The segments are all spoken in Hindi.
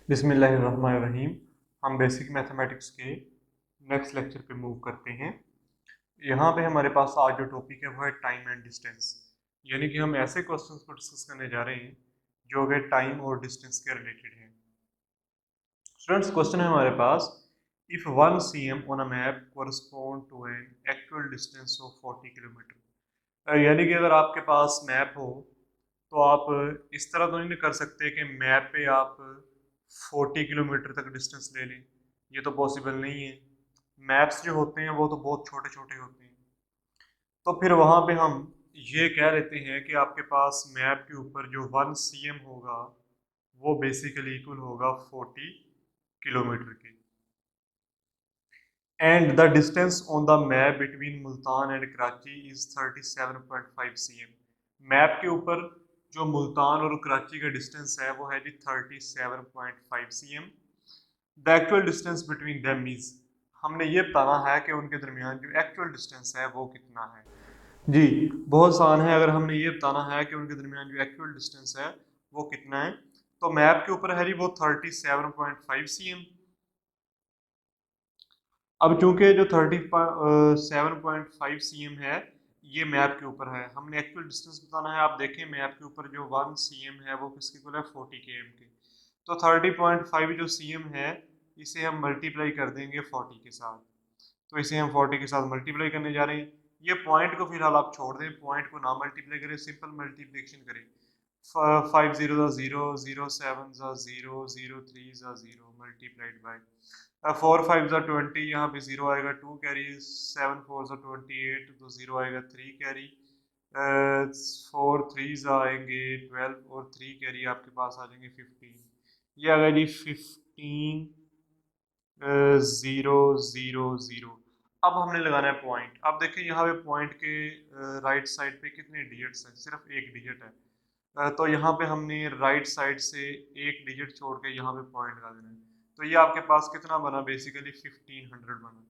बिस्मिल्लाहिर्रहमानिर्रहीम। हम बेसिक मैथमेटिक्स के नेक्स्ट लेक्चर पे मूव करते हैं। यहाँ पे हमारे पास आज जो टॉपिक है वो है टाइम एंड डिस्टेंस, यानी कि हम ऐसे क्वेश्चंस को डिस्कस करने जा रहे हैं जो कि टाइम और डिस्टेंस के रिलेटेड हैं। स्टूडेंट्स, क्वेश्चन है हमारे पास, if 1 cm on a map correspond to an actual distance of 40 kilometre. यानी कि अगर आपके पास मैप हो तो आप इस तरह तो नहीं कर सकते कि मैप पे आप 40 किलोमीटर तक डिस्टेंस ले लें, ये तो पॉसिबल नहीं है। मैप्स जो होते हैं वो तो बहुत छोटे छोटे होते हैं, तो फिर वहाँ पे हम ये कह लेते हैं कि आपके पास मैप के ऊपर जो 1 cm होगा वो बेसिकली इक्वल होगा 40 किलोमीटर के। And the distance on the map between Multan and Karachi is 37.5 cm। Map के ऊपर जो मुल्तान और कराची का डिस्टेंस है वो है जी 37.5 cm। The actual distance between them is, हमने ये बताना है कि उनके दरमियान जो एक्चुअल डिस्टेंस है वो कितना है। जी, बहुत आसान है। अगर हमने ये बताना है कि उनके दरमियान जो एक्चुअल डिस्टेंस है वो कितना है, तो मैप के ऊपर है जी वो 37.5 cm। अब चूंकि जो 37.5 cm है ये मैप के ऊपर है, हमने एक्चुअल डिस्टेंस बताना है। आप देखें मैप के ऊपर जो 1 cm है वो किसके इक्वल है, 40 km के। तो 30.5 जो cm है इसे हम मल्टीप्लाई कर देंगे 40 के साथ, तो इसे हम 40 के साथ मल्टीप्लाई करने जा रहे हैं। ये पॉइंट को फिलहाल आप छोड़ दें, पॉइंट को ना मल्टीप्लाई करें, सिंपल मल्टीप्लिकेशन करें। 5 0 0 0 7 0 0 0 3 मल्टीप्लाइड बाय 4 5 20, यहाँ पे 0 आएगा, 2 कैरी, 7 4 28, तो 0 आएगा, 3 कैरी, 4 3 आएंगे 12 और 3 कैरी आपके पास आ जाएंगे 15। ये आ गया जी 15 0 0 0। अब हमने लगाना है पॉइंट। अब देखिए यहाँ पे पॉइंट के राइट साइड पे कितने डिजिट्स हैं, सिर्फ एक डिजिट है। तो यहाँ पे हमने राइट साइड से एक डिजिट छोड़ के यहाँ पे पॉइंट लगा देना है। तो ये आपके पास कितना बना, बेसिकली 1500 बना।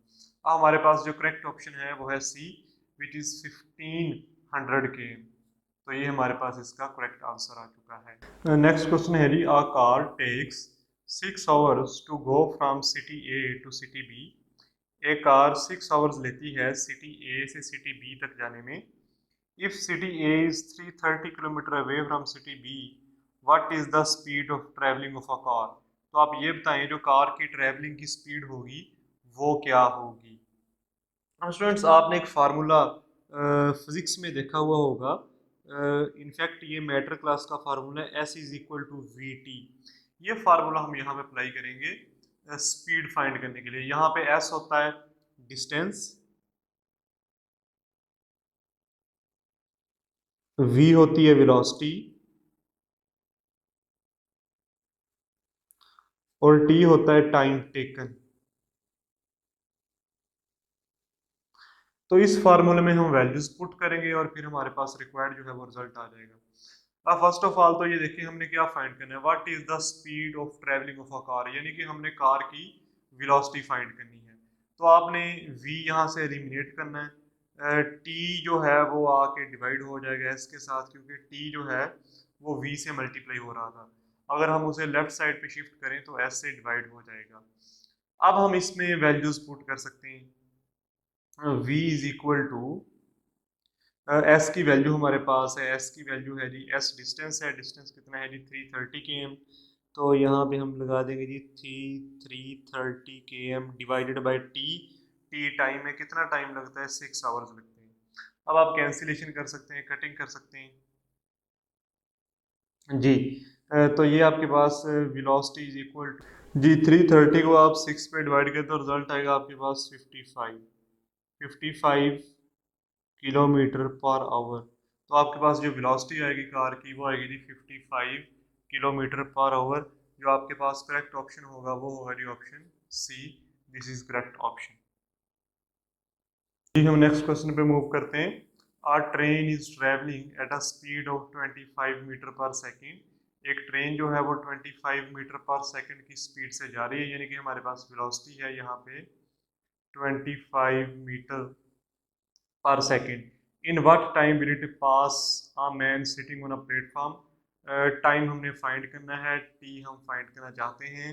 अब हमारे पास जो करेक्ट ऑप्शन है वो है सी, विच इज 1500 के। तो ये हमारे पास इसका करेक्ट आंसर आ चुका है। नेक्स्ट क्वेश्चन है जी, a car takes 6 hours to go from city A to city B. एक कार 6 hours लेती है सिटी ए से सिटी बी तक जाने में। If city A is 330 kilometre away from city B, what is the speed of traveling of a car? तो आप ये बताएं जो कार की ट्रैवलिंग की स्पीड होगी वो क्या होगी। अब स्टूडेंट्स, आपने एक फार्मूला फिजिक्स में देखा हुआ होगा, इनफैक्ट ये मैटर क्लास का फार्मूला है, S is equal to V T. ये फार्मूला हम यहाँ पे अप्लाई करेंगे स्पीड फाइंड करने के लिए। यहाँ पे एस होता है डिस्टेंस, वी होती है वेलोसिटी और टी होता है टाइम टेकन। तो इस फार्मूले में हम वैल्यूज पुट करेंगे और फिर हमारे पास रिक्वायर्ड जो है वो रिजल्ट आ जाएगा। अब फर्स्ट ऑफ ऑल तो ये देखिए हमने क्या फाइंड करना है, what is the speed of travelling of a car, यानी कि हमने कार की वेलोसिटी फाइंड करनी है। तो आपने v यहाँ से एलिमिनेट करना है, t जो है वो आके डिवाइड हो जाएगा s के साथ, क्योंकि t जो है वो v से मल्टीप्लाई हो रहा था। अगर हम उसे लेफ्ट साइड पे शिफ्ट करें तो s से डिवाइड हो जाएगा। अब हम इसमें वैल्यूज पुट कर सकते हैं। v is equal to S की वैल्यू हमारे पास है, एस की वैल्यू है जी, एस डिस्टेंस है, डिस्टेंस कितना है जी 330 km। तो यहाँ पे हम लगा देंगे जी 330 km divided by T. T time है, कितना टाइम लगता है, 6 hours लगते हैं। अब आप कैंसिलेशन कर सकते हैं, कटिंग कर सकते हैं जी। तो ये आपके पास वेलोसिटी इज इक्वल टू जी 330 को आप 6 पे डिवाइड करें तो रिजल्ट आएगा आपके पास 55 किलोमीटर पर आवर। तो आपके पास जो वेलोसिटी आएगी कार की वो आएगी जी 55 किलोमीटर पर आवर। जो आपके पास करेक्ट ऑप्शन होगा वो होगा जी option C, this is correct option. जी, हम नेक्स्ट क्वेश्चन पे मूव करते हैं। A train is travelling at a speed of 25 metre per second. एक ट्रेन जो है वो 25 मीटर पर सेकेंड की स्पीड से जा रही है, यानी कि हमारे पास वेलोसिटी है यहाँ पे 25 metre per second. In what time will it pass a man sitting on a platform? Time हमने फाइंड करना है, टी हम फाइंड करना चाहते हैं।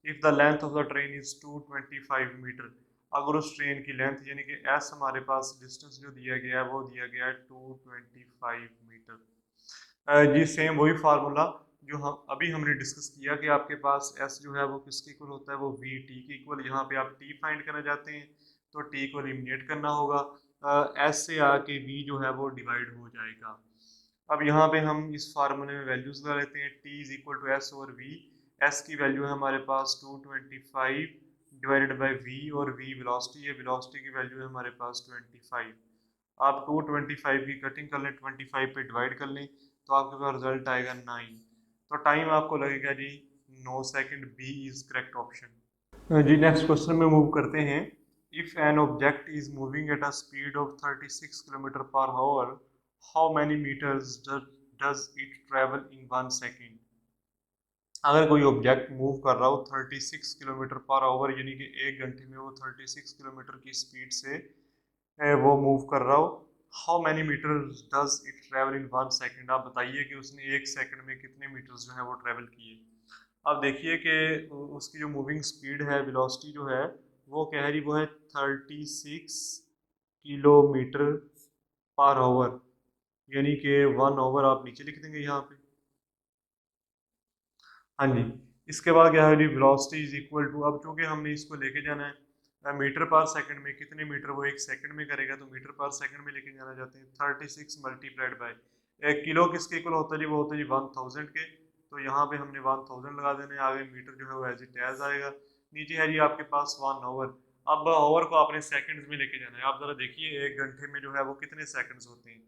If the length of the train is 225 metre, अगर उस ट्रेन की लेंथ यानी कि एस हमारे पास डिस्टेंस जो दिया गया है वो दिया गया है 225 मीटर। जी सेम वही फार्मूला जो हम अभी हमने डिस्कस किया कि आपके पास एस जो है वो किसके इक्वल होता है, वो वी टी के इक्वल। यहाँ पे आप टी फाइंड करना चाहते हैं तो टी को एलिमिनेट करना होगा, एस से आके वी जो है वो डिवाइड हो जाएगा। अब यहाँ पे हम इस फार्मूले में वैल्यूज लगा लेते हैं, T is equal to S और वी। एस की वैल्यू है हमारे पास 225 डिवाइडेड बाई वी, और वी वेलोसिटी है, वेलोसिटी की वैल्यू है हमारे पास 25। आप 225 की कटिंग कर लें, 25 पे डिवाइड कर लें तो आपके पास रिजल्ट आएगा 9। तो टाइम आपको लगेगा जी 9 second. B is correct option. जी नेक्स्ट क्वेश्चन में मूव करते हैं। If an object is moving at a speed of 36 kilometre per hour, how many metres does it travel in 1 second. अगर कोई ऑब्जेक्ट मूव कर रहा हो 36 किलोमीटर पर आवर यानी कि 1 घंटे में वो 36 किलोमीटर की स्पीड से वो मूव कर रहा हो, how many metres does it travel in 1 second. आप बताइए कि उसने 1 सेकंड में कितने मीटर्स जो है वो ट्रेवल किए। अब देखिए कि उसकी जो मूविंग स्पीड है, वेलोसिटी जो है वो कह रही वो है 36 किलोमीटर पर आवर, यानी कि 1 ओवर आप नीचे लिख देंगे यहाँ पे। हाँ जी, इसके बाद क्या है जी, वेलोसिटी इज इक्वल टू, अब चूंकि हमने इसको लेके जाना है मीटर पर सेकंड में, कितने मीटर वो 1 सेकंड में करेगा तो मीटर पर सेकंड में लेके जाना चाहते हैं। 36 मल्टीप्लाइड बाय किलो किसके इक्वल होता है जी, वो होता है जी 1000 के। तो यहाँ पे हमने 1000 लगा देने, आगे मीटर जो है वो एज इट एज आएगा। नीचे है जी आपके पास 1 ओवर। अब ओवर को आपने सेकंड्स में लेके जाना है। आप जरा देखिए 1 घंटे में जो है वो कितने सेकंड्स होते हैं।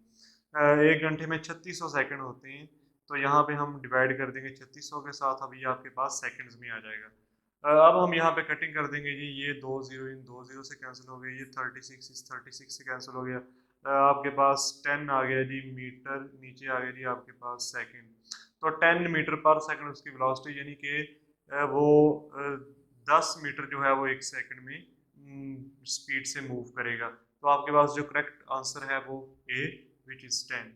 1 घंटे में 3600 सेकंड होते हैं। तो यहाँ पे हम डिवाइड कर देंगे 3600 के साथ, अभी आपके पास सेकंड्स में आ जाएगा। अब हम यहाँ पे कटिंग कर देंगे जी, ये 2 जीरो इन 2 जीरो से कैंसिल हो गया, ये 36 इस 36 से कैंसिल हो गया। आपके पास 10 आ गया जी मीटर, नीचे आ गया जी आपके पास सेकंड। तो 10 मीटर पर सेकंड उसकी वेलोसिटी, यानी कि वो 10 मीटर जो है वो 1 सेकंड में स्पीड से मूव करेगा। तो आपके पास जो करेक्ट आंसर है वो ए, विच इज 10।